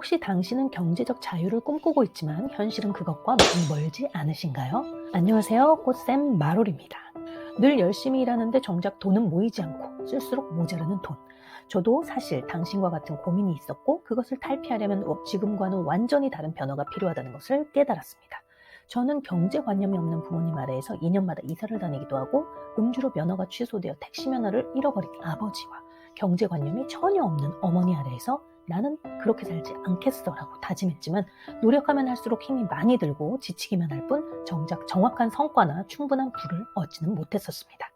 혹시 당신은 경제적 자유를 꿈꾸고 있지만 현실은 그것과 많이 멀지 않으신가요? 안녕하세요. 꽃샘 마롤입니다. 늘 열심히 일하는데 정작 돈은 모이지 않고 쓸수록 모자라는 돈. 저도 사실 당신과 같은 고민이 있었고 그것을 탈피하려면 지금과는 완전히 다른 변화가 필요하다는 것을 깨달았습니다. 저는 경제관념이 없는 부모님 아래에서 2년마다 이사를 다니기도 하고 음주로 면허가 취소되어 택시 면허를 잃어버린 아버지와 경제관념이 전혀 없는 어머니 아래에서 나는 그렇게 살지 않겠어 라고 다짐했지만 노력하면 할수록 힘이 많이 들고 지치기만 할 뿐 정작 정확한 성과나 충분한 부를 얻지는 못했었습니다.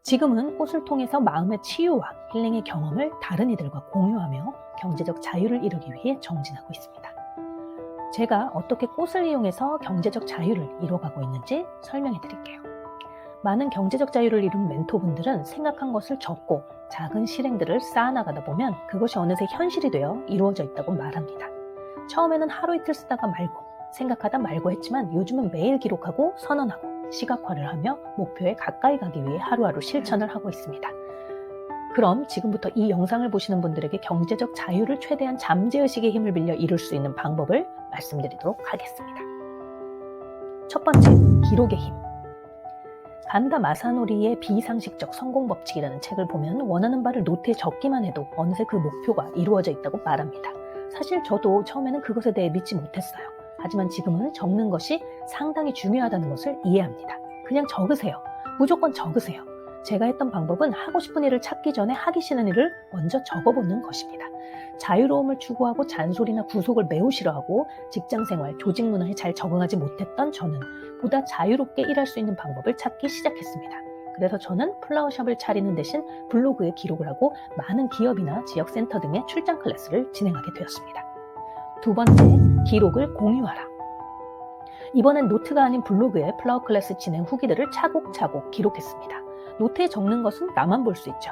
지금은 꽃을 통해서 마음의 치유와 힐링의 경험을 다른 이들과 공유하며 경제적 자유를 이루기 위해 정진하고 있습니다. 제가 어떻게 꽃을 이용해서 경제적 자유를 이뤄가고 있는지 설명해 드릴게요. 많은 경제적 자유를 이룬 멘토분들은 생각한 것을 적고 작은 실행들을 쌓아나가다 보면 그것이 어느새 현실이 되어 이루어져 있다고 말합니다. 처음에는 하루 이틀 쓰다가 말고 생각하다 말고 했지만 요즘은 매일 기록하고 선언하고 시각화를 하며 목표에 가까이 가기 위해 하루하루 실천을 하고 있습니다. 그럼 지금부터 이 영상을 보시는 분들에게 경제적 자유를 최대한 잠재의식의 힘을 빌려 이룰 수 있는 방법을 말씀드리도록 하겠습니다. 첫 번째, 기록의 힘. 간다 마사노리의 비상식적 성공 법칙이라는 책을 보면 원하는 바를 노트에 적기만 해도 어느새 그 목표가 이루어져 있다고 말합니다. 사실 저도 처음에는 그것에 대해 믿지 못했어요. 하지만 지금은 적는 것이 상당히 중요하다는 것을 이해합니다. 그냥 적으세요. 무조건 적으세요. 제가 했던 방법은 하고 싶은 일을 찾기 전에 하기 싫은 일을 먼저 적어보는 것입니다. 자유로움을 추구하고 잔소리나 구속을 매우 싫어하고 직장생활, 조직 문화에 잘 적응하지 못했던 저는 보다 자유롭게 일할 수 있는 방법을 찾기 시작했습니다. 그래서 저는 플라워샵을 차리는 대신 블로그에 기록을 하고 많은 기업이나 지역센터 등의 출장 클래스를 진행하게 되었습니다. 두 번째, 기록을 공유하라. 이번엔 노트가 아닌 블로그에 플라워 클래스 진행 후기들을 차곡차곡 기록했습니다. 노트에 적는 것은 나만 볼 수 있죠.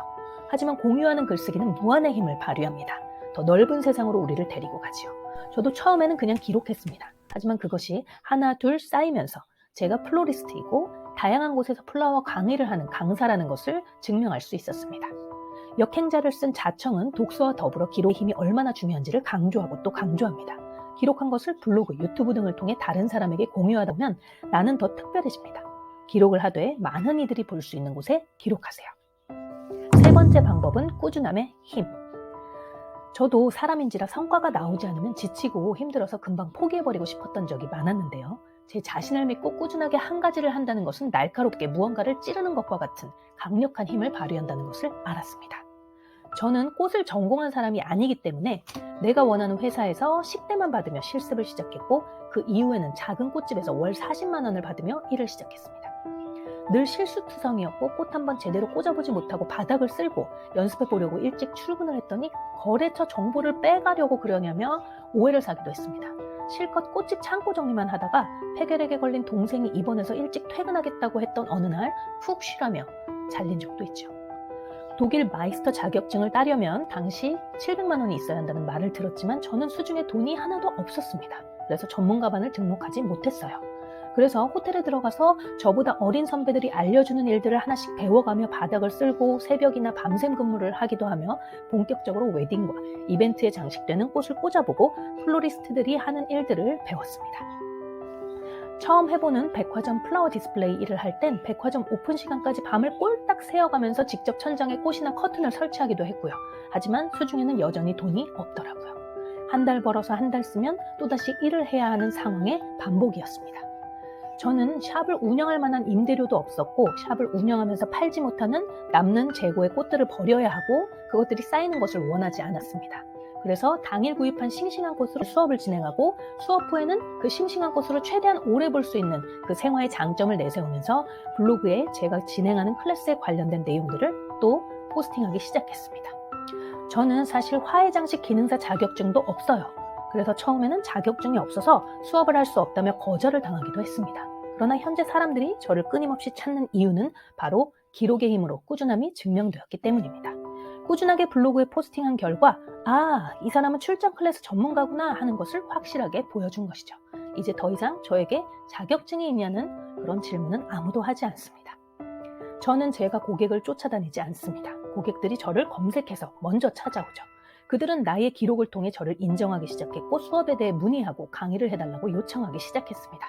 하지만 공유하는 글쓰기는 무한의 힘을 발휘합니다. 더 넓은 세상으로 우리를 데리고 가지요. 저도 처음에는 그냥 기록했습니다. 하지만 그것이 하나 둘 쌓이면서 제가 플로리스트이고 다양한 곳에서 플라워 강의를 하는 강사라는 것을 증명할 수 있었습니다. 역행자를 쓴 자청은 독서와 더불어 기록의 힘이 얼마나 중요한지를 강조하고 또 강조합니다. 기록한 것을 블로그, 유튜브 등을 통해 다른 사람에게 공유하다 보면 나는 더 특별해집니다. 기록을 하되 많은 이들이 볼 수 있는 곳에 기록하세요. 세 번째 방법은 꾸준함의 힘. 저도 사람인지라 성과가 나오지 않으면 지치고 힘들어서 금방 포기해버리고 싶었던 적이 많았는데요. 제 자신을 믿고 꾸준하게 한 가지를 한다는 것은 날카롭게 무언가를 찌르는 것과 같은 강력한 힘을 발휘한다는 것을 알았습니다. 저는 꽃을 전공한 사람이 아니기 때문에 내가 원하는 회사에서 10대만 받으며 실습을 시작했고 그 이후에는 작은 꽃집에서 월 40만 원을 받으며 일을 시작했습니다. 늘 실수투성이었고 꽃 한 번 제대로 꽂아보지 못하고 바닥을 쓸고 연습해보려고 일찍 출근을 했더니 거래처 정보를 빼가려고 그러냐며 오해를 사기도 했습니다. 실컷 꽃집 창고 정리만 하다가 폐결핵에 걸린 동생이 입원해서 일찍 퇴근하겠다고 했던 어느 날 푹 쉬라며 잘린 적도 있죠. 독일 마이스터 자격증을 따려면 당시 700만 원이 있어야 한다는 말을 들었지만 저는 수중에 돈이 하나도 없었습니다. 그래서 전문가반을 등록하지 못했어요. 그래서 호텔에 들어가서 저보다 어린 선배들이 알려주는 일들을 하나씩 배워가며 바닥을 쓸고 새벽이나 밤샘 근무를 하기도 하며 본격적으로 웨딩과 이벤트에 장식되는 꽃을 꽂아보고 플로리스트들이 하는 일들을 배웠습니다. 처음 해보는 백화점 플라워 디스플레이 일을 할 땐 백화점 오픈 시간까지 밤을 꼴딱 새어가면서 직접 천장에 꽃이나 커튼을 설치하기도 했고요. 하지만 수중에는 여전히 돈이 없더라고요. 한 달 벌어서 한 달 쓰면 또다시 일을 해야 하는 상황의 반복이었습니다. 저는 샵을 운영할 만한 임대료도 없었고 샵을 운영하면서 팔지 못하는 남는 재고의 꽃들을 버려야 하고 그것들이 쌓이는 것을 원하지 않았습니다. 그래서 당일 구입한 싱싱한 꽃으로 수업을 진행하고 수업 후에는 그 싱싱한 꽃으로 최대한 오래 볼 수 있는 그 생화의 장점을 내세우면서 블로그에 제가 진행하는 클래스에 관련된 내용들을 또 포스팅하기 시작했습니다. 저는 사실 화해장식 기능사 자격증도 없어요. 그래서 처음에는 자격증이 없어서 수업을 할 수 없다며 거절을 당하기도 했습니다. 그러나 현재 사람들이 저를 끊임없이 찾는 이유는 바로 기록의 힘으로 꾸준함이 증명되었기 때문입니다. 꾸준하게 블로그에 포스팅한 결과 이 사람은 출장 클래스 전문가구나 하는 것을 확실하게 보여준 것이죠. 이제 더 이상 저에게 자격증이 있냐는 그런 질문은 아무도 하지 않습니다. 저는 제가 고객을 쫓아다니지 않습니다. 고객들이 저를 검색해서 먼저 찾아오죠. 그들은 나의 기록을 통해 저를 인정하기 시작했고 수업에 대해 문의하고 강의를 해달라고 요청하기 시작했습니다.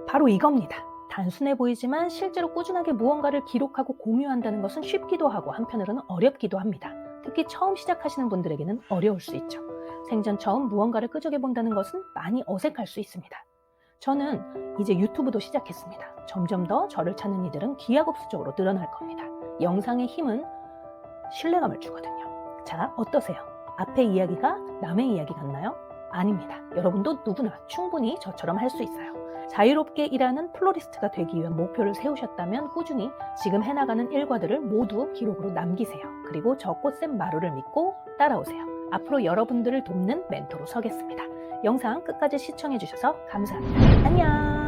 바로 이겁니다. 단순해 보이지만 실제로 꾸준하게 무언가를 기록하고 공유한다는 것은 쉽기도 하고 한편으로는 어렵기도 합니다. 특히 처음 시작하시는 분들에게는 어려울 수 있죠. 생전 처음 무언가를 끄적여 본다는 것은 많이 어색할 수 있습니다. 저는 이제 유튜브도 시작했습니다. 점점 더 저를 찾는 이들은 기하급수적으로 늘어날 겁니다. 영상의 힘은 신뢰감을 주거든요. 자, 어떠세요? 앞의 이야기가 남의 이야기 같나요? 아닙니다. 여러분도 누구나 충분히 저처럼 할 수 있어요. 자유롭게 일하는 플로리스트가 되기 위한 목표를 세우셨다면 꾸준히 지금 해나가는 일과들을 모두 기록으로 남기세요. 그리고 저 꽃샘 마루를 믿고 따라오세요. 앞으로 여러분들을 돕는 멘토로 서겠습니다. 영상 끝까지 시청해주셔서 감사합니다. 안녕!